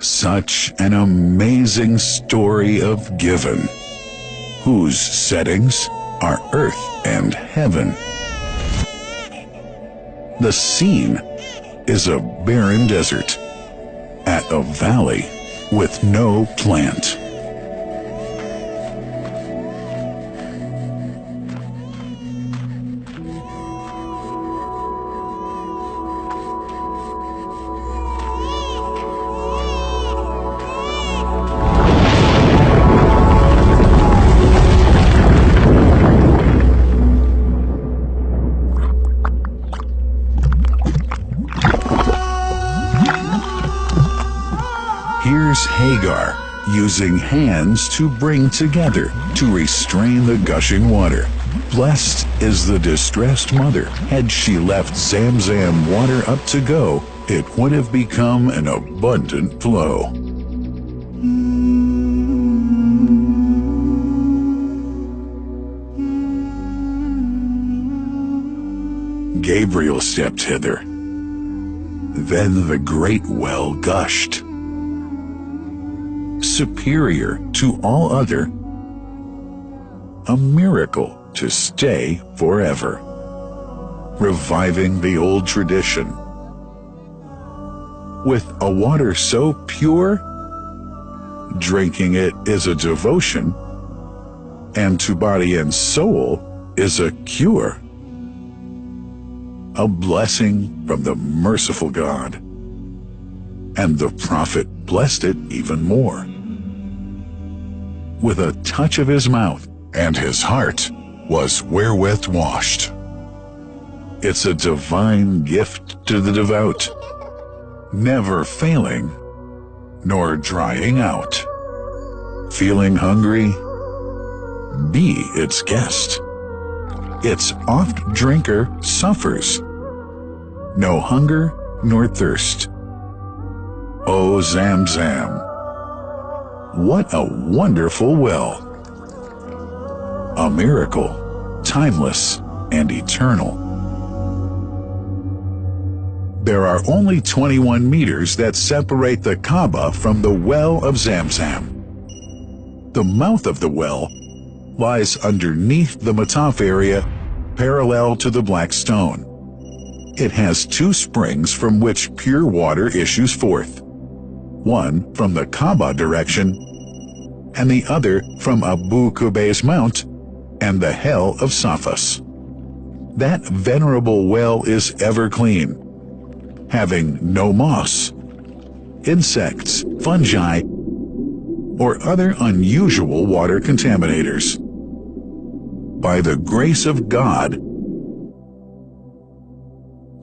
Such an amazing story of giving, whose settings are earth and heaven. The scene is a barren desert at a valley with no plant. Here's Hagar using hands to bring together to restrain the gushing water. Blessed is the distressed mother. Had she left Zam Zam water up to go, it would have become an abundant flow. Gabriel stepped hither. Then the great well gushed. Superior to all other, a miracle to stay forever, reviving the old tradition. With a water so pure, drinking it is a devotion, and to body and soul is a cure, a blessing from the merciful God. And the prophet blessed it even more. With a touch of his mouth, and his heart was wherewith washed. It's a divine gift to the devout, never failing, nor drying out. Feeling hungry? Be its guest. Its oft-drinker suffers no hunger nor thirst. Oh, Zam Zam, what a wonderful well! A miracle, timeless and eternal. There are only 21 meters that separate the Kaaba from the well of Zam Zam. The mouth of the well lies underneath the Mataf area, parallel to the black stone. It has two springs from which pure water issues forth. One from the Kaaba direction, and the other from Abu Qubay's Mount and the Hell of Safas. That venerable well is ever clean, having no moss, insects, fungi, or other unusual water contaminators. By the grace of God,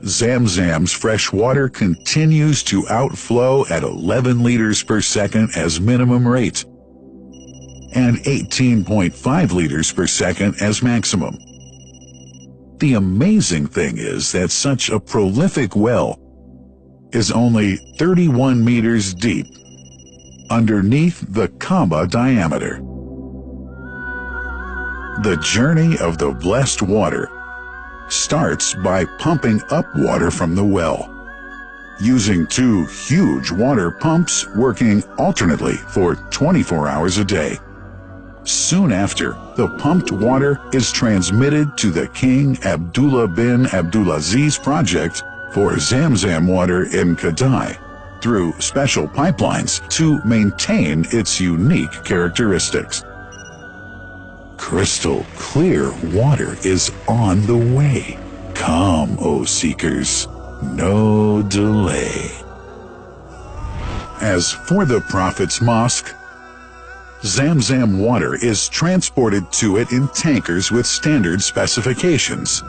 Zam Zam's fresh water continues to outflow at 11 liters per second as minimum rate, and 18.5 liters per second as maximum. The amazing thing is that such a prolific well is only 31 meters deep, underneath the Kaaba diameter. The journey of the blessed water starts by pumping up water from the well, using two huge water pumps working alternately for 24 hours a day. Soon after, the pumped water is transmitted to the King Abdullah bin Abdulaziz project for Zam Zam water in Kadai through special pipelines to maintain its unique characteristics. Crystal clear water is on the way. Come, O seekers, no delay. As for the Prophet's Mosque, Zam Zam water is transported to it in tankers with standard specifications.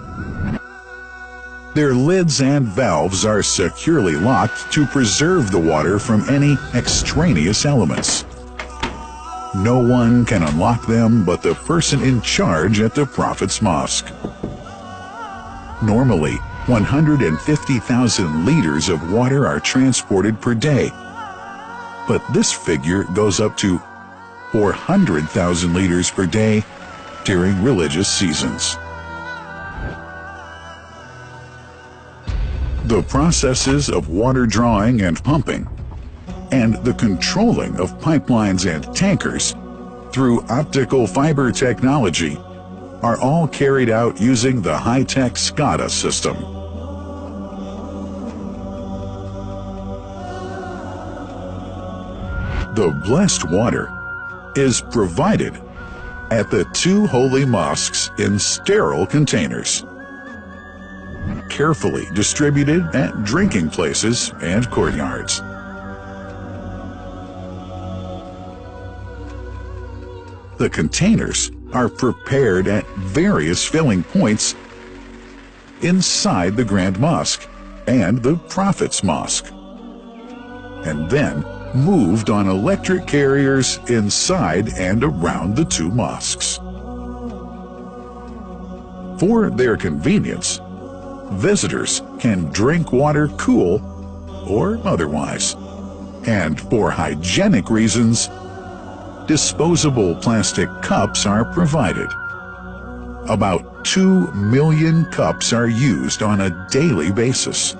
Their lids and valves are securely locked to preserve the water from any extraneous elements. No one can unlock them but the person in charge at the Prophet's Mosque. Normally, 150,000 liters of water are transported per day, but this figure goes up to 400,000 liters per day during religious seasons. The processes of water drawing and pumping and the controlling of pipelines and tankers through optical fiber technology are all carried out using the high-tech SCADA system. The blessed water is provided at the two holy mosques in sterile containers, carefully distributed at drinking places and courtyards. The containers are prepared at various filling points inside the Grand Mosque and the Prophet's Mosque, and then moved on electric carriers inside and around the two mosques. For their convenience, visitors can drink water cool or otherwise, and for hygienic reasons, disposable plastic cups are provided. About 2 million cups are used on a daily basis.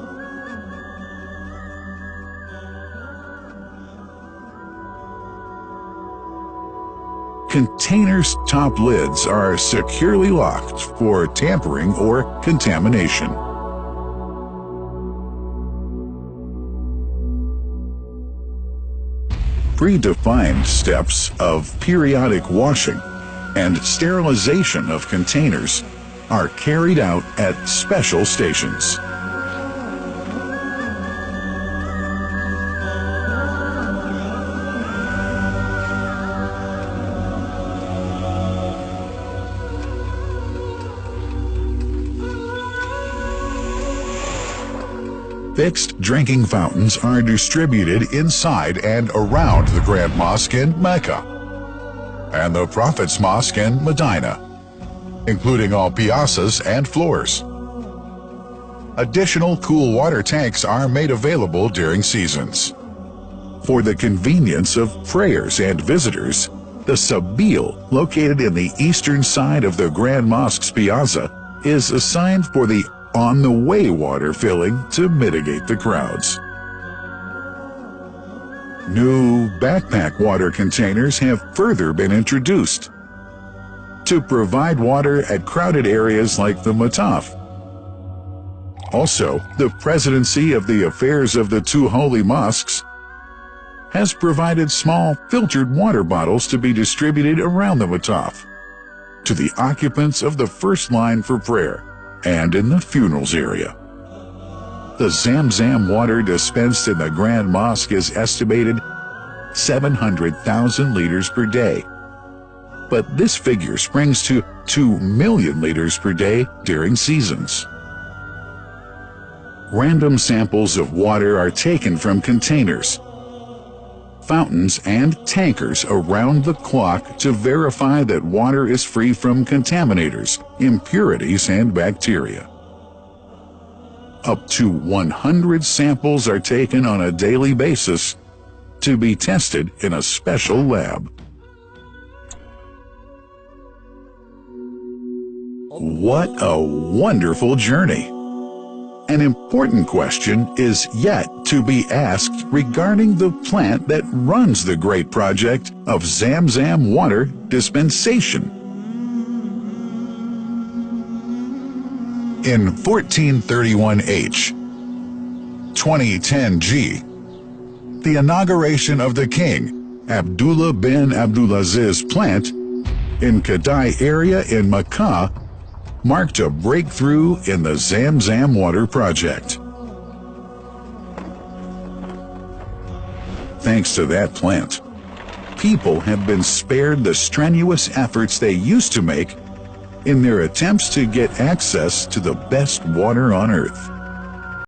Containers' top lids are securely locked for tampering or contamination. Predefined steps of periodic washing and sterilization of containers are carried out at special stations. Fixed drinking fountains are distributed inside and around the Grand Mosque in Mecca and the Prophet's Mosque in Medina, including all piazzas and floors. Additional cool water tanks are made available during seasons. For the convenience of prayers and visitors, the Sabil, located in the eastern side of the Grand Mosque's piazza, is assigned for the on-the-way water filling to mitigate the crowds. New backpack water containers have further been introduced to provide water at crowded areas like the Mataf. Also, the Presidency of the Affairs of the Two Holy Mosques has provided small filtered water bottles to be distributed around the Mataf to the occupants of the first line for prayer and in the funerals area. The Zam Zam water dispensed in the Grand Mosque is estimated 700,000 liters per day, but this figure springs to 2 million liters per day during seasons. Random samples of water are taken from containers, fountains, and tankers around the clock to verify that water is free from contaminators, impurities, and bacteria. Up to 100 samples are taken on a daily basis to be tested in a special lab. What a wonderful journey! An important question is yet to be asked regarding the plant that runs the great project of Zam Zam water dispensation. In 1431H, 2010G, the inauguration of the King Abdullah bin Abdulaziz plant in Kadai area in Makkah marked a breakthrough in the Zam Zam water project. Thanks to that plant, people have been spared the strenuous efforts they used to make in their attempts to get access to the best water on Earth.